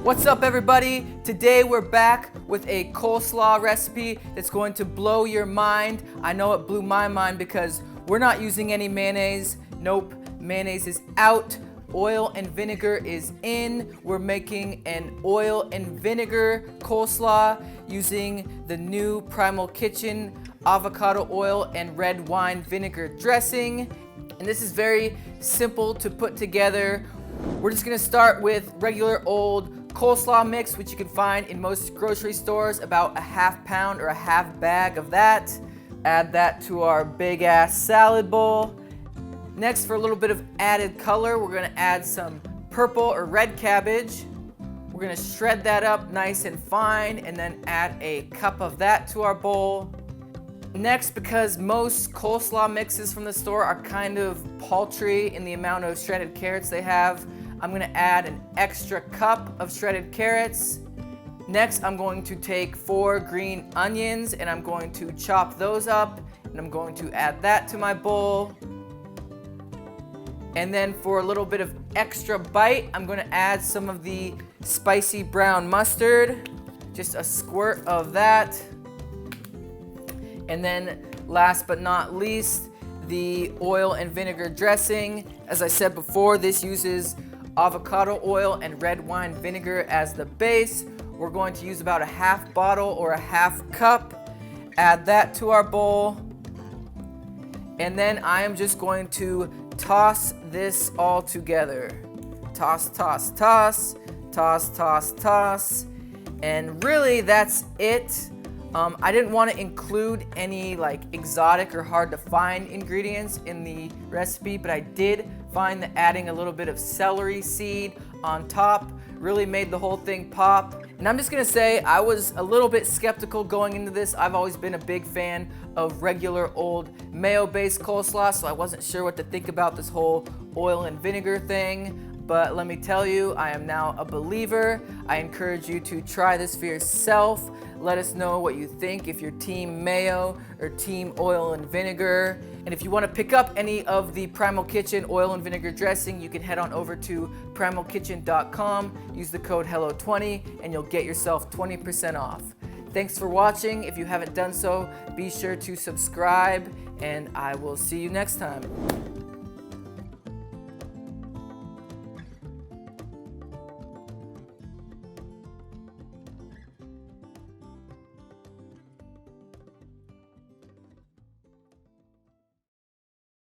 What's up, everybody? Today we're back with a coleslaw recipe that's going to blow your mind. I know it blew my mind because we're not using any mayonnaise. Nope, mayonnaise is out. Oil and vinegar is in. We're making an oil and vinegar coleslaw using the new Primal Kitchen avocado oil and red wine vinegar dressing. And this is very simple to put together. We're just gonna start with regular old coleslaw mix, which you can find in most grocery stores, about a half pound or a half bag of that. Add that to our big ass salad bowl. Next, for a little bit of added color, we're gonna add some purple or red cabbage. We're gonna shred that up nice and fine and then add a cup of that to our bowl. Next, because most coleslaw mixes from the store are kind of paltry in the amount of shredded carrots they have, I'm gonna add an extra cup of shredded carrots. Next, I'm going to take 4 green onions and I'm going to chop those up and I'm going to add that to my bowl. And then for a little bit of extra bite, I'm gonna add some of the spicy brown mustard, just a squirt of that. And then last but not least, the oil and vinegar dressing. As I said before, this uses avocado oil and red wine vinegar as the base. We're going to use about a half bottle or a half cup. Add that to our bowl. And then I am just going to toss this all together. Toss, toss, toss, toss, toss, toss. And really that's it. I didn't want to include any like exotic or hard to find ingredients in the recipe, but I did find that adding a little bit of celery seed on top really made the whole thing pop. And I'm just gonna say I was a little bit skeptical going into this. I've always been a big fan of regular old mayo-based coleslaw, so I wasn't sure what to think about this whole oil and vinegar thing. But let me tell you, I am now a believer. I encourage you to try this for yourself. Let us know what you think, if you're team mayo or team oil and vinegar. And if you want to pick up any of the Primal Kitchen oil and vinegar dressing, you can head on over to primalkitchen.com, use the code HELLO20, and you'll get yourself 20% off. Thanks for watching. If you haven't done so, be sure to subscribe, and I will see you next time.